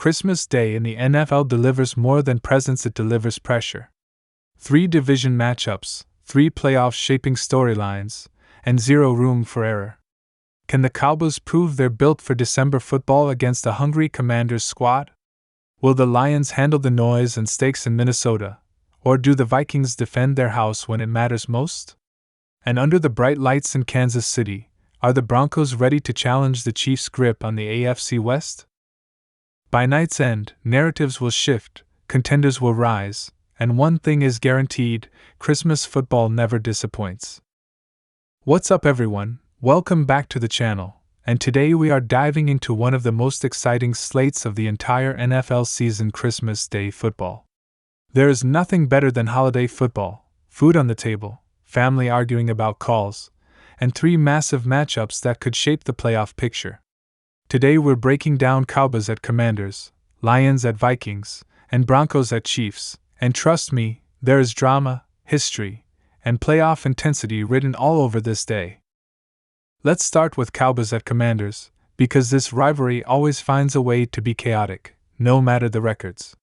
Christmas Day in the NFL delivers more than presents, it delivers pressure. 3 division matchups, 3 playoff shaping storylines, and 0 room for error. Can the Cowboys prove they're built for December football against a hungry Commanders squad? Will the Lions handle the noise and stakes in Minnesota, or do the Vikings defend their house when it matters most? And under the bright lights in Kansas City, are the Broncos ready to challenge the Chiefs' grip on the AFC West? By night's end, narratives will shift, contenders will rise, and one thing is guaranteed: Christmas football never disappoints. What's up, everyone? Welcome back to the channel, and today we are diving into one of the most exciting slates of the entire NFL season: Christmas Day football. There is nothing better than holiday football: food on the table, family arguing about calls, and 3 massive matchups that could shape the playoff picture. Today we're breaking down Cowboys at Commanders, Lions at Vikings, and Broncos at Chiefs, and trust me, there is drama, history, and playoff intensity written all over this day. Let's start with Cowboys at Commanders, because this rivalry always finds a way to be chaotic, no matter the records.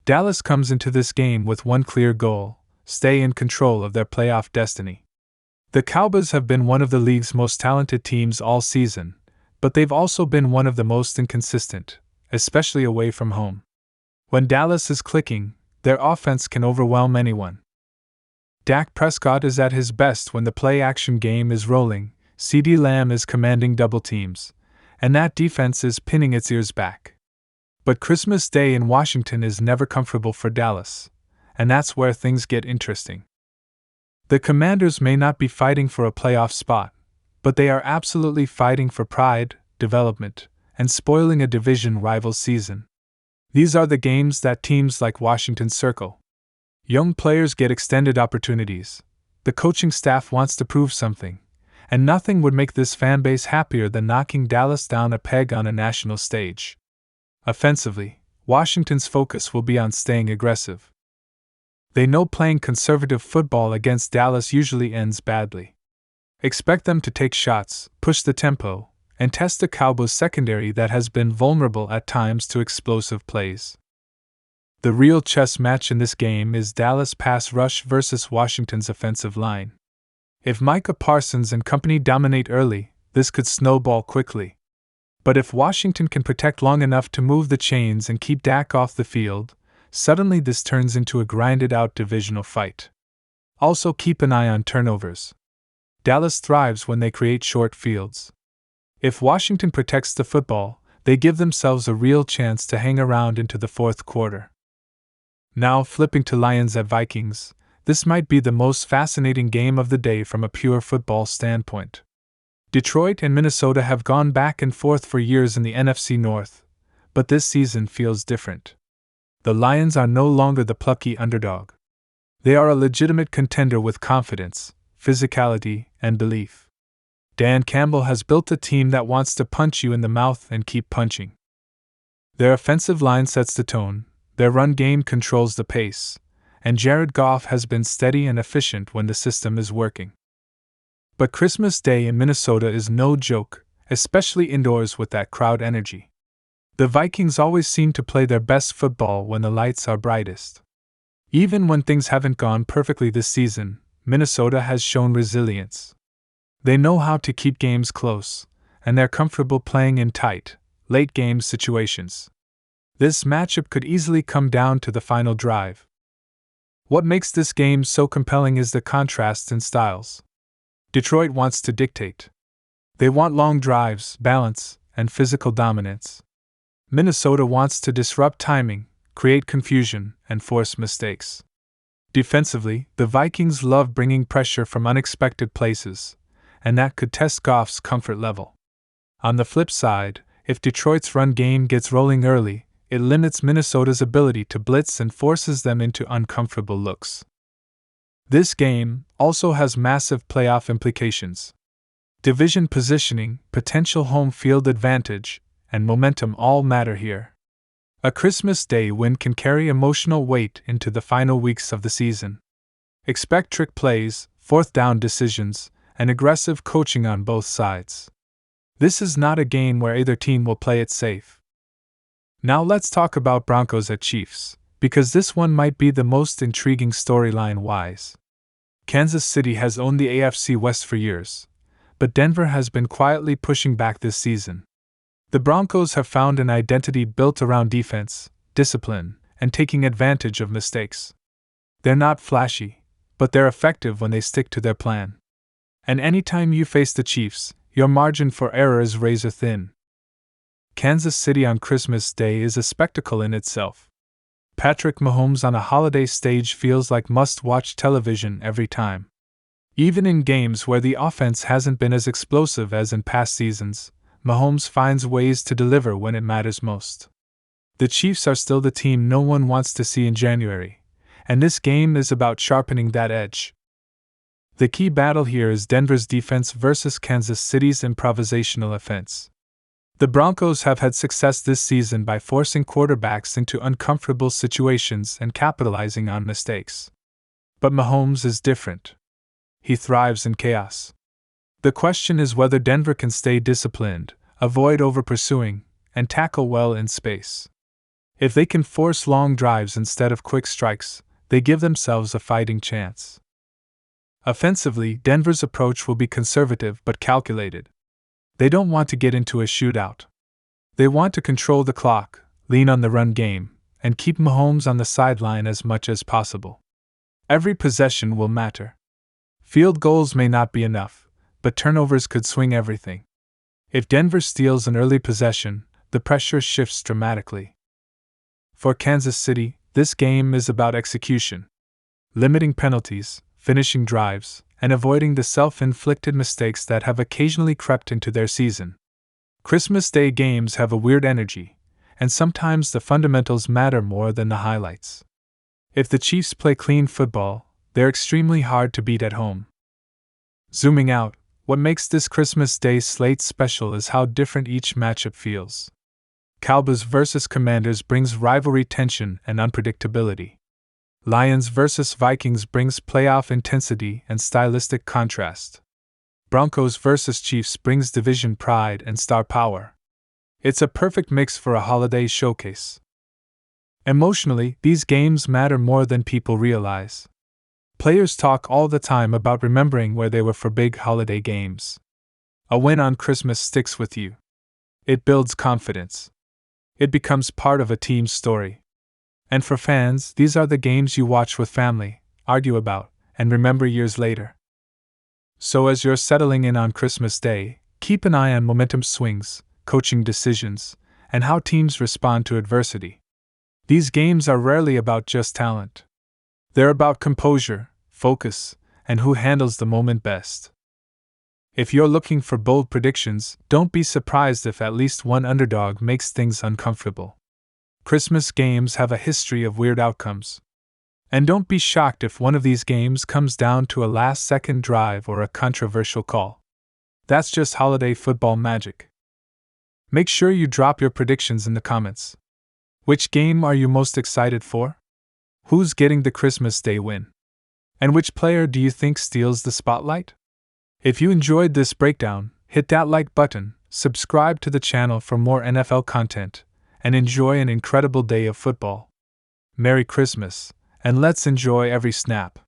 Dallas comes into this game with one clear goal: stay in control of their playoff destiny. The Cowboys have been one of the league's most talented teams all season, but they've also been one of the most inconsistent, especially away from home. When Dallas is clicking, their offense can overwhelm anyone. Dak Prescott is at his best when the play-action game is rolling, CeeDee Lamb is commanding double teams, and that defense is pinning its ears back. But Christmas Day in Washington is never comfortable for Dallas, and that's where things get interesting. The Commanders may not be fighting for a playoff spot, but they are absolutely fighting for pride, development, and spoiling a division rival season. These are the games that teams like Washington circle. Young players get extended opportunities, the coaching staff wants to prove something, and nothing would make this fanbase happier than knocking Dallas down a peg on a national stage. Offensively, Washington's focus will be on staying aggressive. They know playing conservative football against Dallas usually ends badly. Expect them to take shots, push the tempo, and test the Cowboys' secondary that has been vulnerable at times to explosive plays. The real chess match in this game is Dallas' pass rush versus Washington's offensive line. If Micah Parsons and company dominate early, this could snowball quickly. But if Washington can protect long enough to move the chains and keep Dak off the field, suddenly this turns into a grinded-out divisional fight. Also keep an eye on turnovers. Dallas thrives when they create short fields. If Washington protects the football, they give themselves a real chance to hang around into the fourth quarter. Now flipping to Lions at Vikings, this might be the most fascinating game of the day from a pure football standpoint. Detroit and Minnesota have gone back and forth for years in the NFC North, but this season feels different. The Lions are no longer the plucky underdog. They are a legitimate contender with confidence, physicality, and belief. Dan Campbell has built a team that wants to punch you in the mouth and keep punching. Their offensive line sets the tone, their run game controls the pace, and Jared Goff has been steady and efficient when the system is working. But Christmas Day in Minnesota is no joke, especially indoors with that crowd energy. The Vikings always seem to play their best football when the lights are brightest. Even when things haven't gone perfectly this season, Minnesota has shown resilience. They know how to keep games close, and they're comfortable playing in tight, late-game situations. This matchup could easily come down to the final drive. What makes this game so compelling is the contrast in styles. Detroit wants to dictate. They want long drives, balance, and physical dominance. Minnesota wants to disrupt timing, create confusion, and force mistakes. Defensively, the Vikings love bringing pressure from unexpected places, and that could test Goff's comfort level. On the flip side, if Detroit's run game gets rolling early, it limits Minnesota's ability to blitz and forces them into uncomfortable looks. This game also has massive playoff implications. Division positioning, potential home field advantage, and momentum all matter here. A Christmas Day win can carry emotional weight into the final weeks of the season. Expect trick plays, fourth down decisions, and aggressive coaching on both sides. This is not a game where either team will play it safe. Now let's talk about Broncos at Chiefs, because this one might be the most intriguing storyline-wise. Kansas City has owned the AFC West for years, but Denver has been quietly pushing back this season. The Broncos have found an identity built around defense, discipline, and taking advantage of mistakes. They're not flashy, but they're effective when they stick to their plan. And anytime you face the Chiefs, your margin for error is razor thin. Kansas City on Christmas Day is a spectacle in itself. Patrick Mahomes on a holiday stage feels like must-watch television every time. Even in games where the offense hasn't been as explosive as in past seasons, Mahomes finds ways to deliver when it matters most. The Chiefs are still the team no one wants to see in January, and this game is about sharpening that edge. The key battle here is Denver's defense versus Kansas City's improvisational offense. The Broncos have had success this season by forcing quarterbacks into uncomfortable situations and capitalizing on mistakes. But Mahomes is different. He thrives in chaos. The question is whether Denver can stay disciplined, avoid over-pursuing, and tackle well in space. If they can force long drives instead of quick strikes, they give themselves a fighting chance. Offensively, Denver's approach will be conservative but calculated. They don't want to get into a shootout. They want to control the clock, lean on the run game, and keep Mahomes on the sideline as much as possible. Every possession will matter. Field goals may not be enough, but turnovers could swing everything. If Denver steals an early possession, the pressure shifts dramatically. For Kansas City, this game is about execution. Limiting penalties, finishing drives, and avoiding the self-inflicted mistakes that have occasionally crept into their season. Christmas Day games have a weird energy, and sometimes the fundamentals matter more than the highlights. If the Chiefs play clean football, they're extremely hard to beat at home. Zooming out, what makes this Christmas Day slate special is how different each matchup feels. Cowboys vs. Commanders brings rivalry tension and unpredictability. Lions vs. Vikings brings playoff intensity and stylistic contrast. Broncos vs. Chiefs brings division pride and star power. It's a perfect mix for a holiday showcase. Emotionally, these games matter more than people realize. Players talk all the time about remembering where they were for big holiday games. A win on Christmas sticks with you. It builds confidence. It becomes part of a team's story. And for fans, these are the games you watch with family, argue about, and remember years later. So as you're settling in on Christmas Day, keep an eye on momentum swings, coaching decisions, and how teams respond to adversity. These games are rarely about just talent. They're about composure, focus, and who handles the moment best. If you're looking for bold predictions, don't be surprised if at least one underdog makes things uncomfortable. Christmas games have a history of weird outcomes. And don't be shocked if one of these games comes down to a last-second drive or a controversial call. That's just holiday football magic. Make sure you drop your predictions in the comments. Which game are you most excited for? Who's getting the Christmas Day win? And which player do you think steals the spotlight? If you enjoyed this breakdown, hit that like button, subscribe to the channel for more NFL content, and enjoy an incredible day of football. Merry Christmas, and let's enjoy every snap.